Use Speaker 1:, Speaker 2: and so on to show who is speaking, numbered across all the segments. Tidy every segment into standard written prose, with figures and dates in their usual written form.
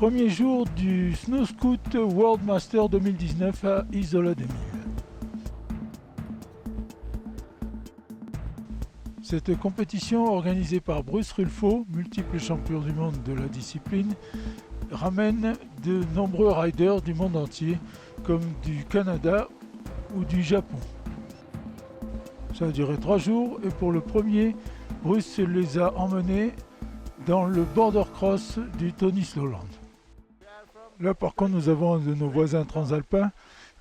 Speaker 1: Premier jour du Snow Scoot World Master 2019 à Isola 2000. Cette compétition organisée par Bruce Rulfo, multiple champion du monde de la discipline, ramène de nombreux riders du monde entier, comme du Canada ou du Japon. Ça a duré 3 jours et pour le premier, Bruce les a emmenés dans le border cross du Tony Slowland. Là par contre nous avons un de nos voisins transalpins,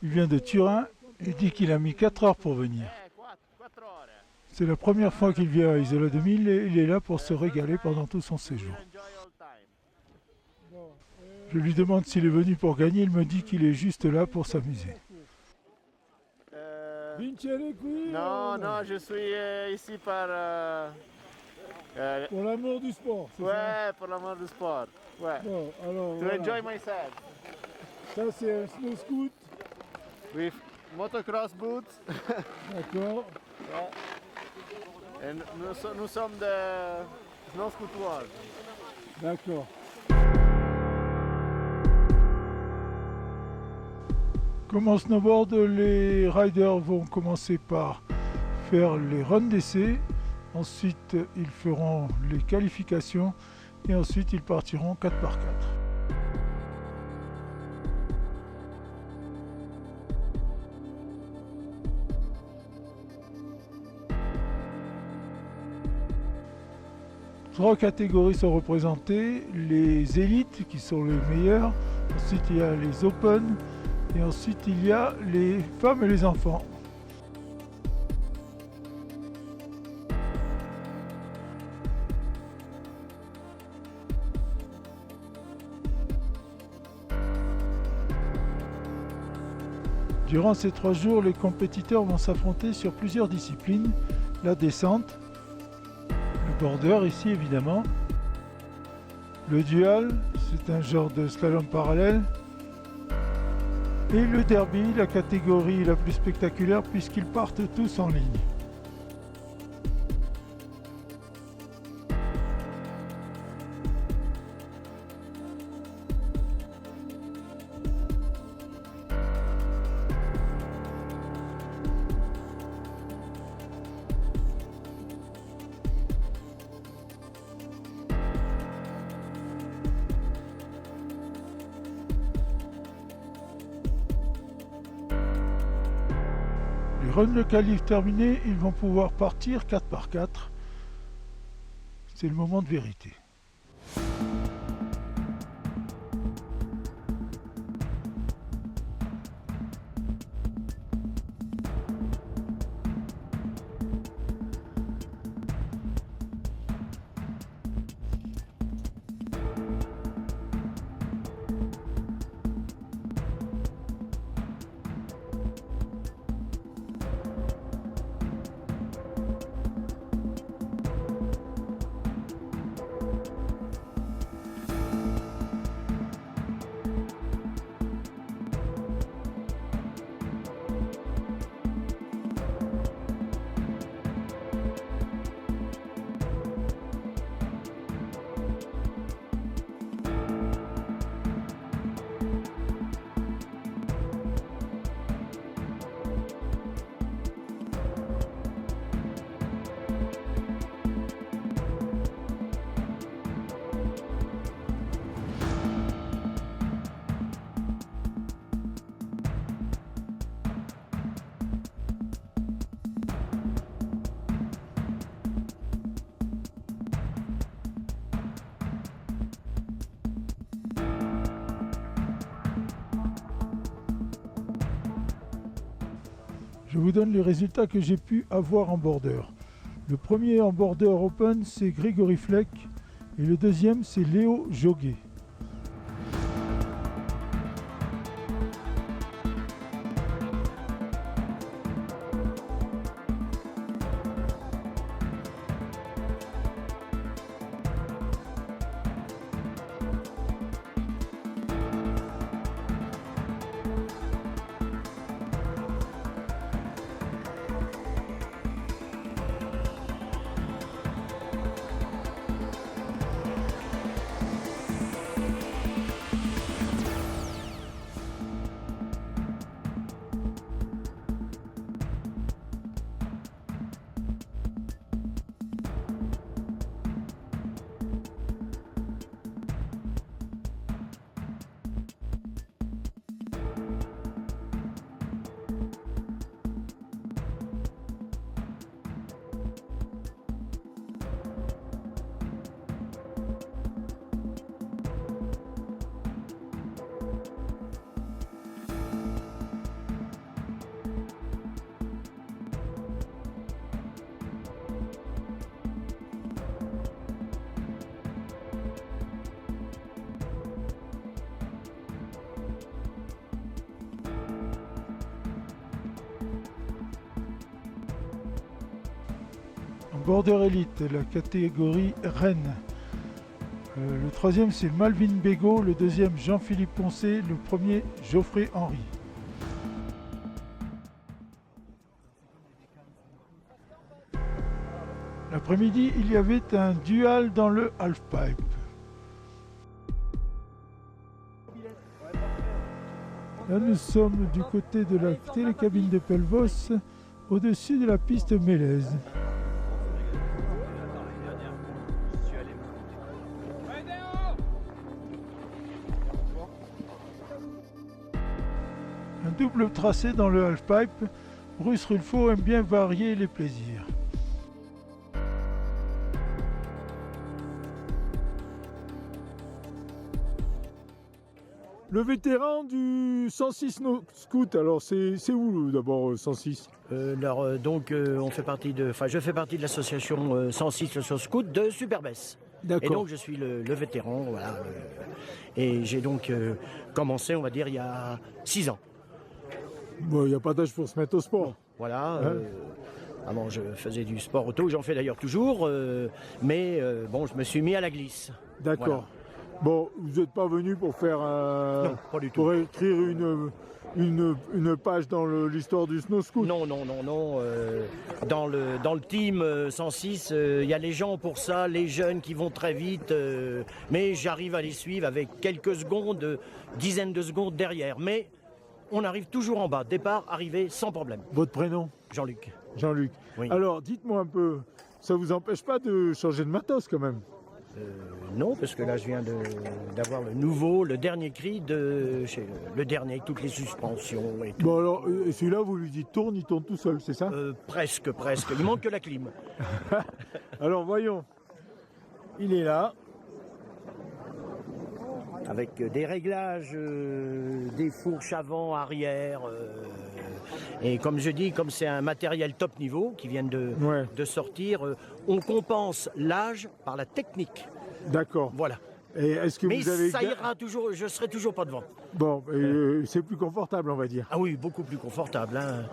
Speaker 1: il vient de Turin et dit qu'il a mis 4 heures pour venir. C'est la première fois qu'il vient à Isola 2000 et il est là pour se régaler pendant tout son séjour. Je lui demande s'il est venu pour gagner, il me dit qu'il est juste là pour s'amuser.
Speaker 2: Non, non, je suis ici par...
Speaker 1: Pour l'amour du sport, c'est
Speaker 2: ouais, pour l'amour du sport. Ouais.
Speaker 1: Bon, alors,
Speaker 2: To enjoy myself.
Speaker 1: Ça c'est un snow scoot.
Speaker 2: With motocross boots.
Speaker 1: D'accord.
Speaker 2: Yeah. Et nous sommes de Snow Scoot World.
Speaker 1: D'accord. Comme en snowboard, les riders vont commencer par faire les runs d'essai. Ensuite, ils feront les qualifications et ensuite ils partiront 4x4. Trois catégories sont représentées, les élites qui sont les meilleurs, ensuite il y a les open et ensuite il y a les femmes et les enfants. Durant ces 3 jours, les compétiteurs vont s'affronter sur plusieurs disciplines, la descente, le border ici évidemment, le dual, c'est un genre de slalom parallèle, et le derby, la catégorie la plus spectaculaire puisqu'ils partent tous en ligne. Les runs de qualif terminés, ils vont pouvoir partir 4x4. C'est le moment de vérité. Je vous donne les résultats que j'ai pu avoir en border. Le premier en border open, c'est Grégory Fleck et le deuxième, c'est Léo Joguet. Border Elite, la catégorie Rennes. Le troisième c'est Malvin Bégaud, le deuxième Jean-Philippe Poncé, le premier Geoffrey Henry. L'après-midi, il y avait un duel dans le halfpipe. Là, nous sommes du côté de la télécabine de Pelvos, au-dessus de la piste Mélèze. Un double tracé dans le halfpipe. Bruce Rulfo aime bien varier les plaisirs. Le vétéran du 106 Scout, alors c'est où d'abord 106?
Speaker 3: On fait partie de, je fais partie de l'association 106 le Scout de Superbès.
Speaker 1: D'accord.
Speaker 3: Et donc je suis le vétéran, voilà. Et j'ai donc commencé, on va dire, il y a 6 ans.
Speaker 1: Bon, il n'y a pas d'âge pour se mettre au sport.
Speaker 3: Voilà. Avant je faisais du sport auto, j'en fais d'ailleurs toujours, mais je me suis mis à la glisse.
Speaker 1: D'accord.
Speaker 3: Voilà.
Speaker 1: Bon, vous n'êtes pas venu pour faire
Speaker 3: Non, pas du tout.
Speaker 1: pour écrire une page dans l'histoire du snow scoot.
Speaker 3: Non. Dans le team 106, il y a les gens pour ça, les jeunes qui vont très vite, mais j'arrive à les suivre avec quelques secondes, dizaines de secondes derrière. Mais on arrive toujours en bas, départ, arrivée, sans problème.
Speaker 1: Votre prénom?
Speaker 3: Jean-Luc.
Speaker 1: Jean-Luc.
Speaker 3: Oui.
Speaker 1: Alors, dites-moi un peu, ça vous empêche pas de changer de matos quand même?
Speaker 3: Non, parce que là je viens d'avoir le dernier cri le dernier avec toutes les suspensions et tout.
Speaker 1: Bon alors, celui-là vous lui dites tourne, il tourne tout seul, c'est ça?
Speaker 3: Presque. Il manque que la clim.
Speaker 1: Alors voyons, il est là.
Speaker 3: Avec des réglages, des fourches avant, arrière. Et comme je dis, comme c'est un matériel top niveau qui vient de sortir, on compense l'âge par la technique.
Speaker 1: D'accord.
Speaker 3: Voilà.
Speaker 1: Et est-ce que
Speaker 3: Mais
Speaker 1: vous avez...
Speaker 3: ça ira toujours, je serai toujours pas devant.
Speaker 1: Bon, c'est plus confortable on va dire.
Speaker 3: Ah oui, beaucoup plus confortable. Hein.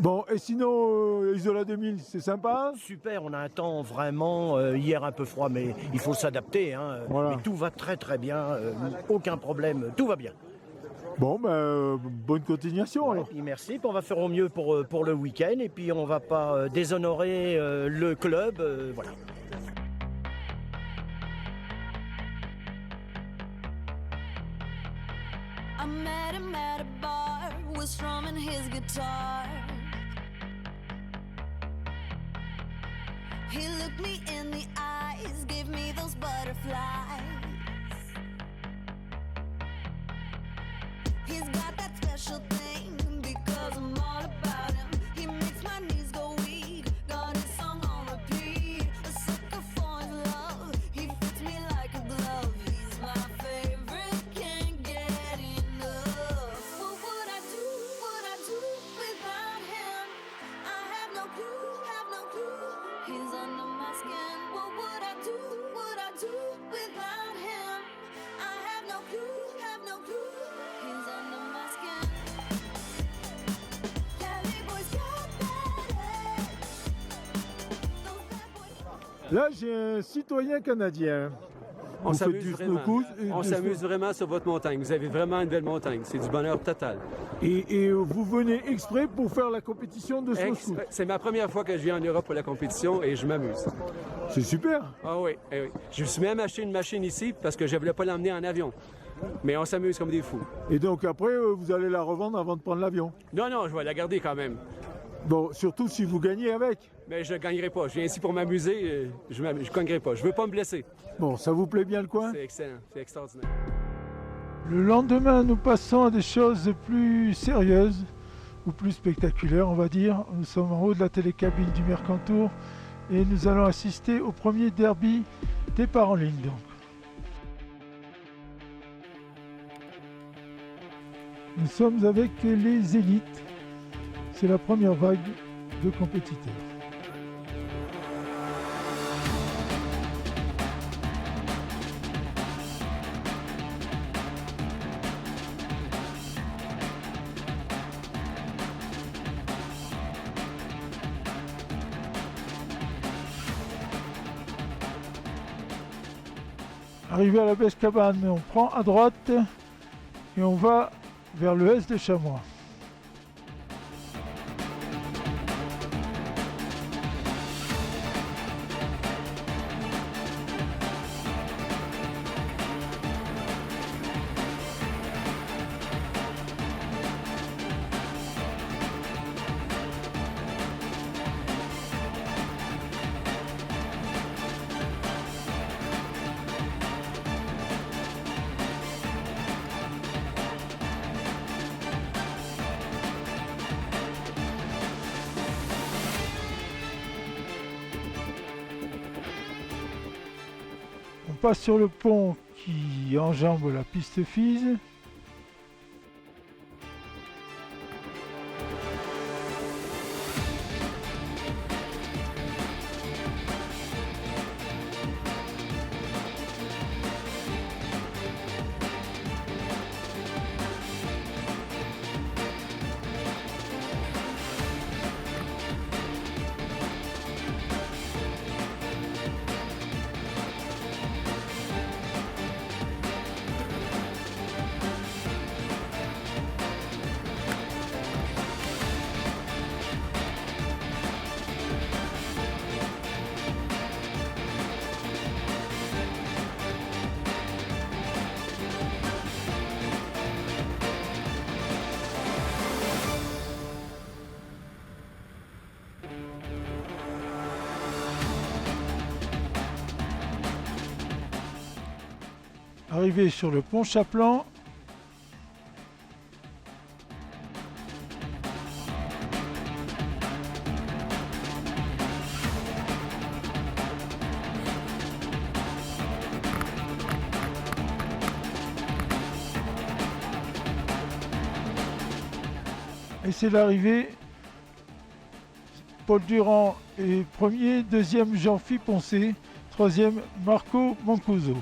Speaker 1: Bon, et sinon, Isola 2000, c'est sympa?
Speaker 3: Super, on a un temps vraiment, hier un peu froid, mais il faut s'adapter. Hein.
Speaker 1: Voilà.
Speaker 3: Mais tout va très très bien, aucun problème, tout va bien.
Speaker 1: Bon, bonne continuation alors.
Speaker 3: Et puis merci, puis on va faire au mieux pour le week-end, et puis on va pas déshonorer le club, voilà.
Speaker 4: I met him at a bar, was strumming his guitar. He looked me in the eyes, gave me those butterflies. He's got that special thing, because I'm all about him. He makes my knees go weak, got his song on repeat. A sucker for his love, he fits me like a glove. He's my favorite, can't get enough. What would I do without him? I have no clue. He's under my skin. What would I do without him? I have no clue. He's under my skin. Cali boys got that edge. Those bad boys.
Speaker 1: Là, j'ai un citoyen canadien.
Speaker 5: On
Speaker 1: Vous faites
Speaker 5: s'amuse
Speaker 1: du
Speaker 5: vraiment.
Speaker 1: snowcoot
Speaker 5: On s'amuse vraiment sur votre montagne. Vous avez vraiment une belle montagne. C'est du bonheur total.
Speaker 1: Et vous venez exprès pour faire la compétition de snowscoot.
Speaker 5: C'est ma première fois que je viens en Europe pour la compétition et je m'amuse.
Speaker 1: C'est super.
Speaker 5: Ah oui, eh oui. Je me suis même acheté une machine ici parce que je ne voulais pas l'emmener en avion. Mais on s'amuse comme des fous.
Speaker 1: Et donc après, vous allez la revendre avant de prendre l'avion.
Speaker 5: Non, je vais la garder quand même.
Speaker 1: Bon, surtout si vous gagnez avec.
Speaker 5: Mais je ne gagnerai pas. Je viens ici pour m'amuser. Je ne gagnerai pas. Je ne veux pas me blesser.
Speaker 1: Bon, ça vous plaît bien le coin?
Speaker 5: C'est excellent. C'est extraordinaire.
Speaker 1: Le lendemain, nous passons à des choses plus sérieuses ou plus spectaculaires, on va dire. Nous sommes en haut de la télécabine du Mercantour et nous allons assister au premier derby départ en ligne. Donc. Nous sommes avec les élites. C'est la première vague de compétiteurs. Arrivé à la Bèche Cabane, on prend à droite et on va vers le S de Chamois. On passe sur le pont qui enjambe la piste Fise. Arrivé sur le pont Chaplan, et c'est l'arrivée. Paul Durand est premier, deuxième Jean-Philippe Poncé, troisième Marco Mancuso.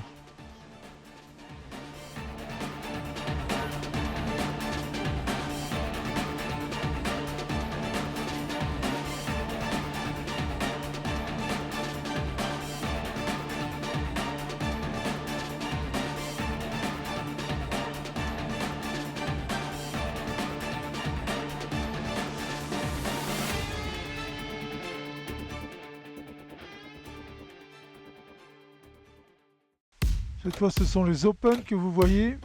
Speaker 1: Cette fois, ce sont les Open que vous voyez.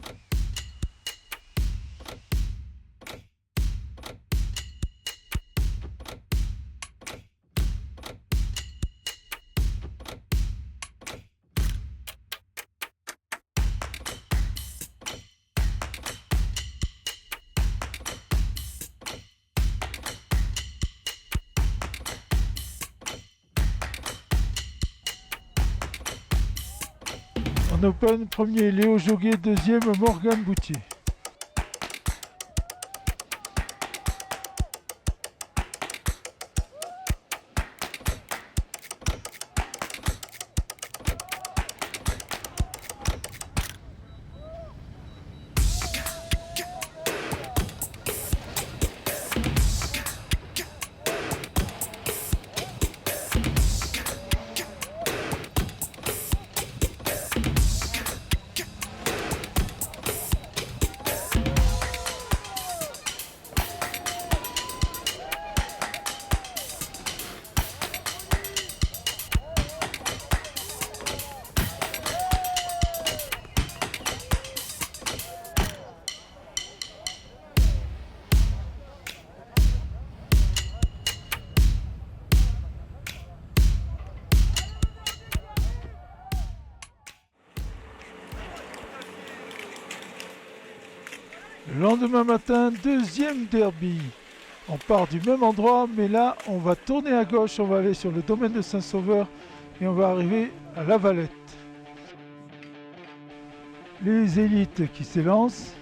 Speaker 1: En Open, premier Léo Joguet, deuxième Morgane Boutier. Le lendemain matin, deuxième derby. On part du même endroit, mais là, on va tourner à gauche, on va aller sur le domaine de Saint-Sauveur et on va arriver à La Valette. Les élites qui s'élancent.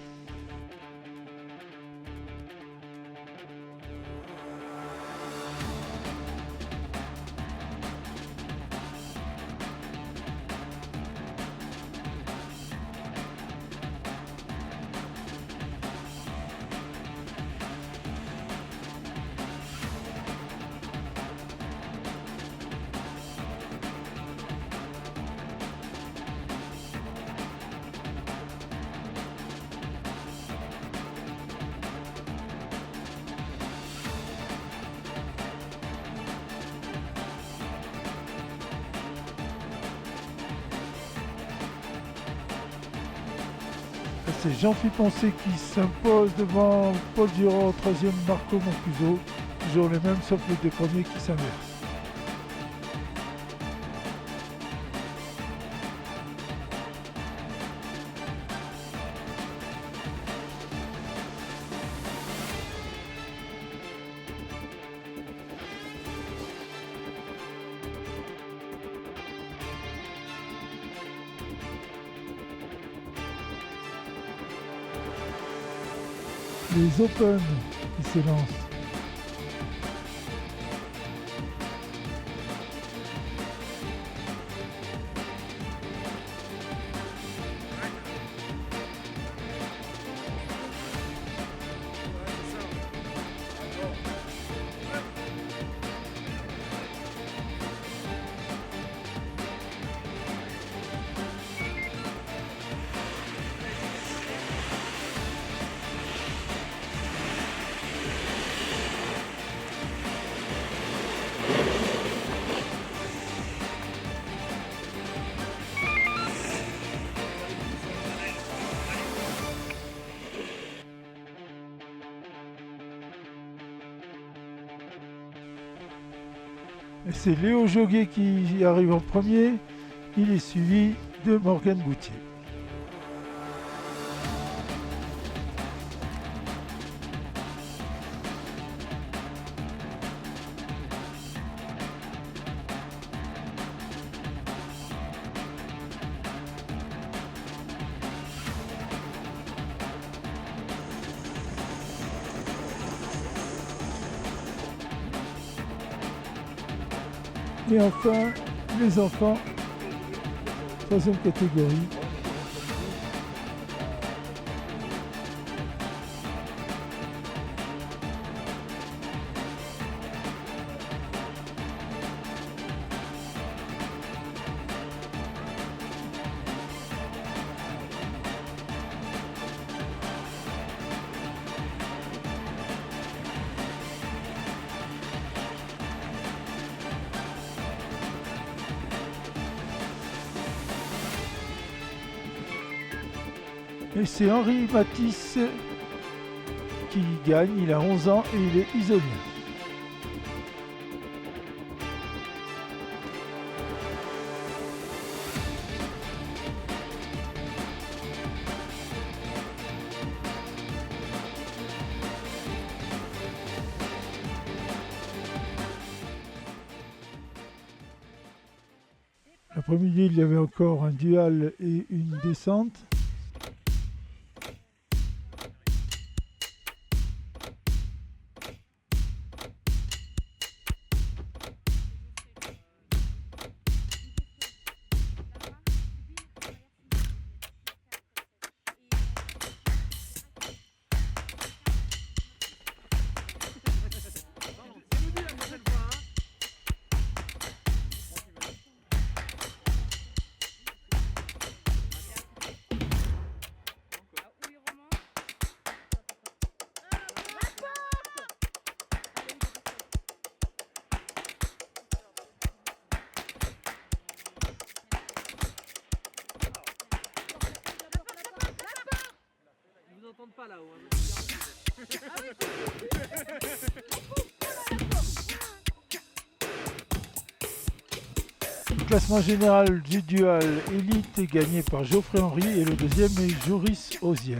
Speaker 1: c'est Jean-Philippe Poncé qui s'impose devant Paul Durand, troisième Marco Mancuso. Toujours les mêmes, sauf les deux premiers qui s'inversent. Les Open qui s'élancent. Et c'est Léo Joguet qui arrive en premier. Il est suivi de Morgane Boutier. Et enfin, les enfants, troisième catégorie. Et c'est Henri Matisse qui gagne, il a 11 ans et il est isolien. L'après-midi, il y avait encore un dual et une descente.
Speaker 6: Pas là-haut.
Speaker 1: Le classement général du dual élite est gagné par Geoffrey Henry et le deuxième est Joris Oziel.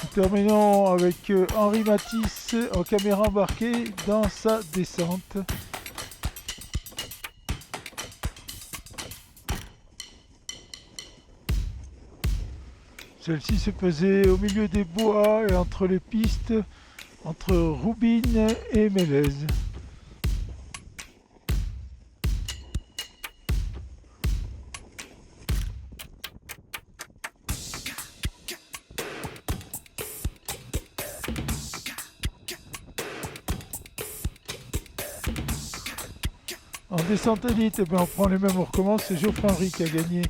Speaker 1: Nous terminons avec Henri Matisse en caméra embarquée dans sa descente. Celle-ci se faisait au milieu des bois et entre les pistes, entre Roubine et Mélèze. En descente élite, on prend les mêmes, on recommence. C'est Geoffrey Henry qui a gagné,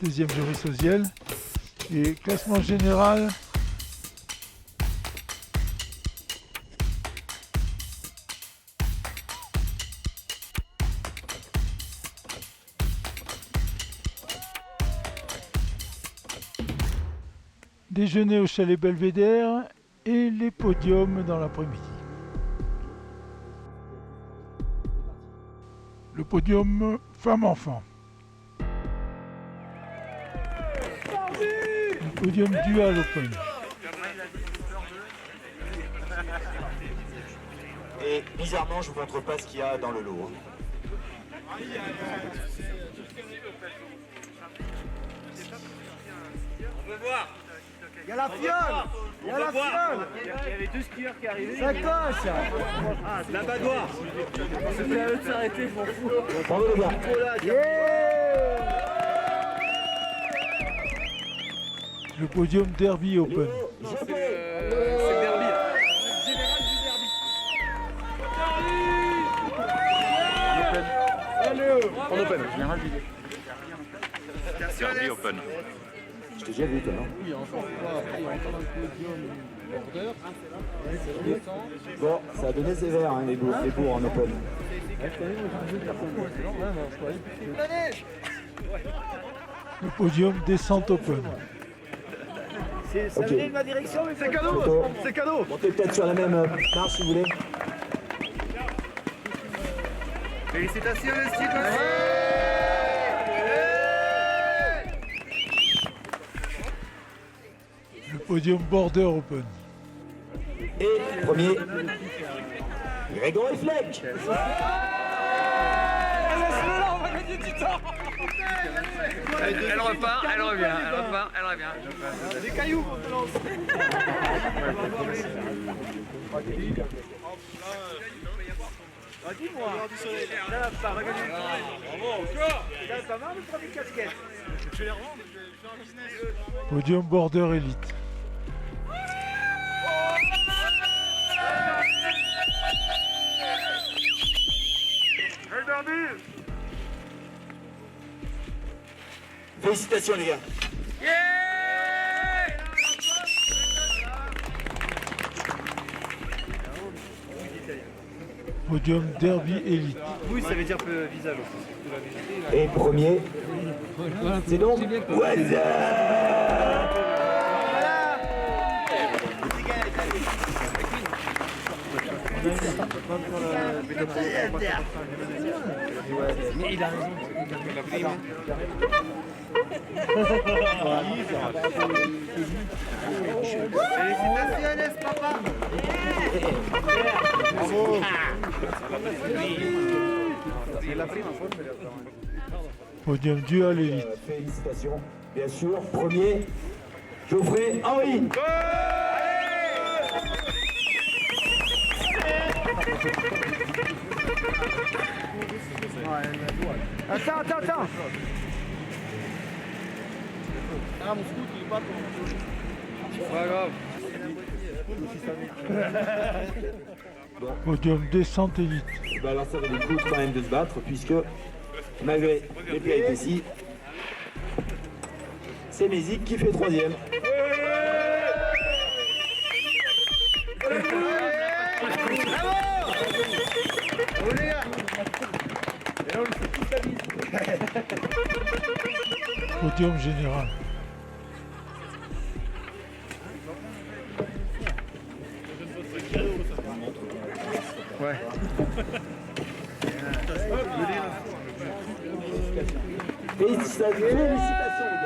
Speaker 1: deuxième Joris Oziel. Et classement général, déjeuner au chalet Belvédère et les podiums dans l'après-midi. Le podium femmes-enfants. Le podium dual open.
Speaker 7: Et bizarrement, je vous montre pas ce qu'il y a dans le lot. hein.
Speaker 2: Il y a la fiole. Il y a la fiole.
Speaker 6: Il y avait deux skieurs qui arrivaient.
Speaker 2: Ça coche.
Speaker 6: La badoire. C'était à eux de s'arrêter, je m'en fous.
Speaker 7: Bravo les gars.
Speaker 1: Le podium derby open.
Speaker 6: C'est le derby. Général du derby. En open.
Speaker 8: Derby open.
Speaker 7: Je t'ai déjà vu toi, non? Bon, ça a donné sévère hein, les bourgs en open.
Speaker 1: Le podium descente open.
Speaker 2: Ça venait de ma direction, mais c'est cadeau.
Speaker 7: Photo.
Speaker 2: C'est cadeau.
Speaker 7: Montez peut-être sur la même marche si vous voulez.
Speaker 2: Félicitations, les citoyens.
Speaker 1: Le podium border open.
Speaker 7: Et premier, Grégory Fleck.
Speaker 6: Elle repart, elle revient, elle repart, elle revient.
Speaker 2: Des cailloux qu'on te lance. Dis-moi. Là, pas, regarde. Là, pas mal, mais prends des casquettes.
Speaker 1: Podium border élite.
Speaker 7: Félicitations les gars.
Speaker 1: Podium derby élite.
Speaker 2: Oui, ça veut dire visage.
Speaker 7: Et premier, c'est donc Waza.
Speaker 2: Félicitaciones, papa.
Speaker 1: Podium dual élite.
Speaker 7: Félicitations, bien sûr. Premier, Geoffrey Henry.
Speaker 2: Attends.
Speaker 1: Podium descente élite.
Speaker 7: Bah alors ça va le coup quand même de se battre puisque malgré les péripéties, c'est Mézic qui fait troisième.
Speaker 1: Podium général.
Speaker 7: Félicitations les